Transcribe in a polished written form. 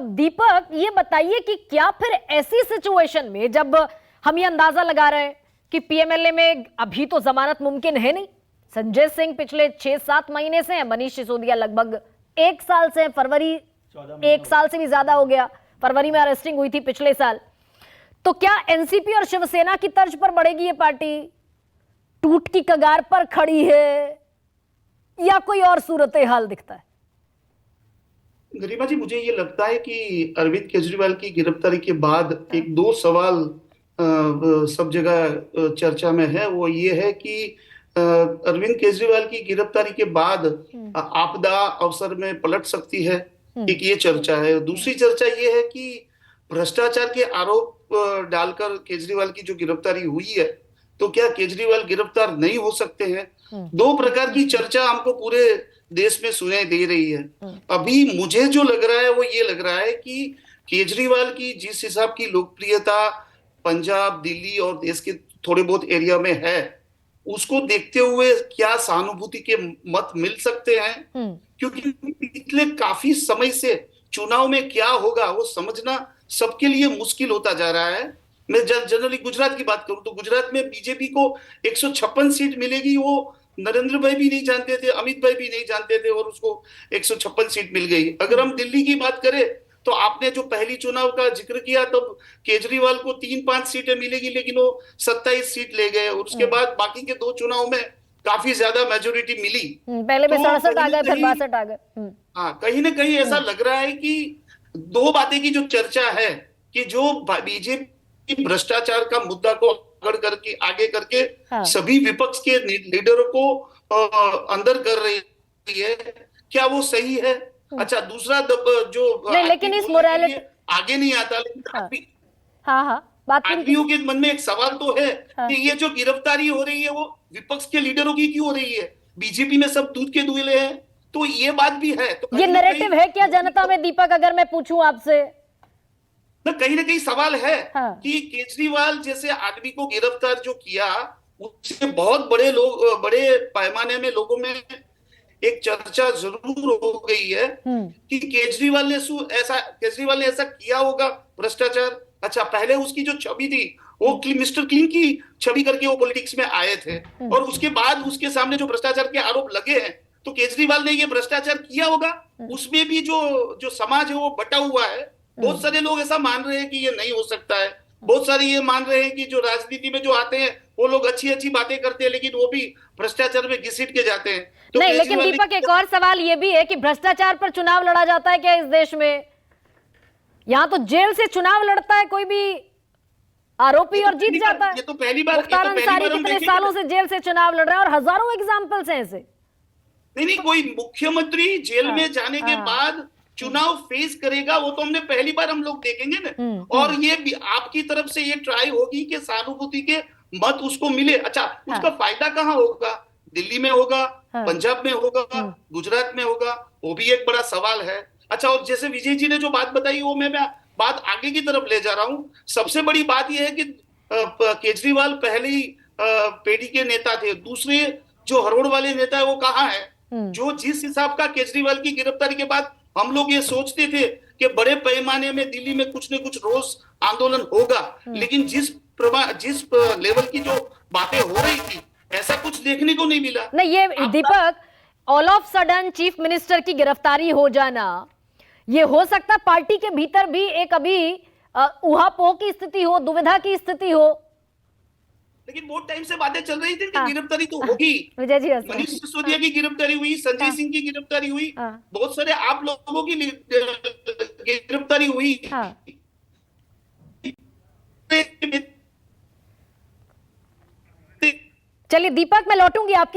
दीपक, ये बताइए कि क्या फिर ऐसी सिचुएशन में जब हम ये अंदाजा लगा रहे हैं कि पीएमएलए में अभी तो जमानत मुमकिन है नहीं, संजय सिंह पिछले 6-7 महीने से हैं, मनीष सिसोदिया लगभग 1 साल से हैं, फरवरी 1 साल से भी ज्यादा हो गया, फरवरी में अरेस्टिंग हुई थी पिछले साल। तो क्या एनसीपी और शिवसेना की तर्ज पर बढ़ेगी ये पार्टी? टूट की कगार पर खड़ी है या कोई और सूरत हाल दिखता है? गरिमा जी, मुझे ये लगता है कि अरविंद केजरीवाल की गिरफ्तारी के बाद एक दो सवाल सब जगह चर्चा में है। वो ये है कि अरविंद केजरीवाल की गिरफ्तारी के बाद आपदा अवसर में पलट सकती है, एक ये चर्चा है। दूसरी चर्चा ये है कि भ्रष्टाचार के आरोप डालकर केजरीवाल की जो गिरफ्तारी हुई है, तो क्या केजरीवाल गिरफ्तार नहीं हो सकते हैं? दो प्रकार की चर्चा हमको पूरे देश में सुनाई दे रही है। अभी मुझे जो लग रहा है वो ये लग रहा है कि केजरीवाल की जिस हिसाब की लोकप्रियता पंजाब, दिल्ली और देश के थोड़े बहुत एरिया में है, उसको देखते हुए क्या सहानुभूति के मत मिल सकते हैं? क्योंकि पिछले काफी समय से चुनाव में क्या होगा वो समझना सबके लिए मुश्किल होता जा रहा है। मैं जनरली गुजरात की बात करूं तो गुजरात में बीजेपी को 156 सीट मिलेगी, वो नरेंद्र भाई भी नहीं जानते थे, अमित भाई भी नहीं जानते थे, और उसको 156 सीट मिल गई। अगर हम दिल्ली की बात करें तो आपने जो पहली चुनाव का जिक्र किया, तब केजरीवाल को 3-5 सीटें मिलेगी, लेकिन वो 27 सीट ले गए, और उसके बाद बाकी के दो चुनाव में काफी ज्यादा मेजोरिटी मिली। पहले में 67 आ गए, फिर 62 आ गए। हाँ, कहीं ना कहीं ऐसा लग रहा है कि दो बातें की जो चर्चा है कि जो बीजेपी भ्रष्टाचार का मुद्दा को आगे करके सभी विपक्ष के लीडरों को अंदर कर रही है, क्या वो सही है? अच्छा, दूसरा जो नहीं, लेकिन इस मोरालिटी आगे नहीं आता, लेकिन आदमियों के मन में एक सवाल तो है कि ये जो गिरफ्तारी हो रही है वो विपक्ष के लीडरों की क्यों हो रही है? बीजेपी में सब दूध के दूल्हे हैं, तो ये बात भी है। तो ये नैरेटिव है क्या जनता में, दीपक, अगर मैं पूछूं आपसे? ना कहीं सवाल है कि केजरीवाल जैसे आदमी को गिरफ्तार जो किया, उससे बहुत बड़े पैमाने में लोगों में एक चर्चा जरूर हो गई है कि केजरीवाल ने ऐसा किया होगा भ्रष्टाचार। अच्छा, पहले उसकी जो छवि थी वो मिस्टर क्लीन की छवि करके वो पॉलिटिक्स में आए थे, और उसके बाद उसके सामने जो भ्रष्टाचार के आरोप लगे हैं, तो केजरीवाल ने ये भ्रष्टाचार किया होगा। उसमें भी जो समाज है वो बटा हुआ है। बहुत सारे लोग ऐसा मान रहे हैं कि ये नहीं हो सकता है, बहुत सारे ये मान रहे हैं कि जो राजनीति में जो आते हैं वो लोग अच्छी अच्छी बातें करते हैं, लेकिन वो भी भ्रष्टाचार में घिसिट के जाते हैं। तो नहीं, लेकिन दीपक, एक और सवाल ये भी है कि भ्रष्टाचार पर चुनाव लड़ा जाता है क्या इस देश में? यहां तो जेल से चुनाव लड़ता है कोई भी आरोपी और जीत जाता है। ये तो पहली बार मुख्तार अंसारी कितने सालों से जेल से चुनाव लड़ रहा है, और हजारों एग्जाम्पल्स हैं ऐसे। नहीं, कोई मुख्यमंत्री जेल में जाने के बाद चुनाव फेस करेगा, वो तो हमने पहली बार हम लोग देखेंगे ना। और ये भी आपकी तरफ से ये ट्राई होगी कि सहानुभूति के मत उसको मिले। अच्छा, उसका फायदा कहाँ होगा? दिल्ली में होगा, पंजाब में होगा, गुजरात में होगा, वो भी एक बड़ा सवाल है। अच्छा, और जैसे विजय जी ने जो बात बताई, वो मैं बात आगे की तरफ ले जा रहा हूँ। सबसे बड़ी बात यह है कि केजरीवाल पहले ही पेडी के नेता थे, दूसरे जो हरोड़ वाले नेता है वो कहाँ है? जो जिस हिसाब का केजरीवाल की गिरफ्तारी के बाद हम लोग ये सोचते थे कि बड़े पैमाने में दिल्ली में कुछ न कुछ रोष आंदोलन होगा, लेकिन जिस लेवल की जो बातें हो रही थी, ऐसा कुछ देखने को नहीं मिला। नहीं, ये Deepak, all of sudden chief minister की गिरफ्तारी हो जाना, ये हो सकता पार्टी के भीतर भी एक अभी ऊहापोह की स्थिति हो, दुविधा की स्थिति हो। लेकिन बहुत टाइम से बातें चल रही थी कि गिरफ्तारी तो होगी। विजय जी, मनीष सिसोदिया की गिरफ्तारी हुई, संजय सिंह की गिरफ्तारी हुई, बहुत सारे आप लोगों की गिरफ्तारी हुई। चलिए दीपक, मैं लौटूंगी आपकी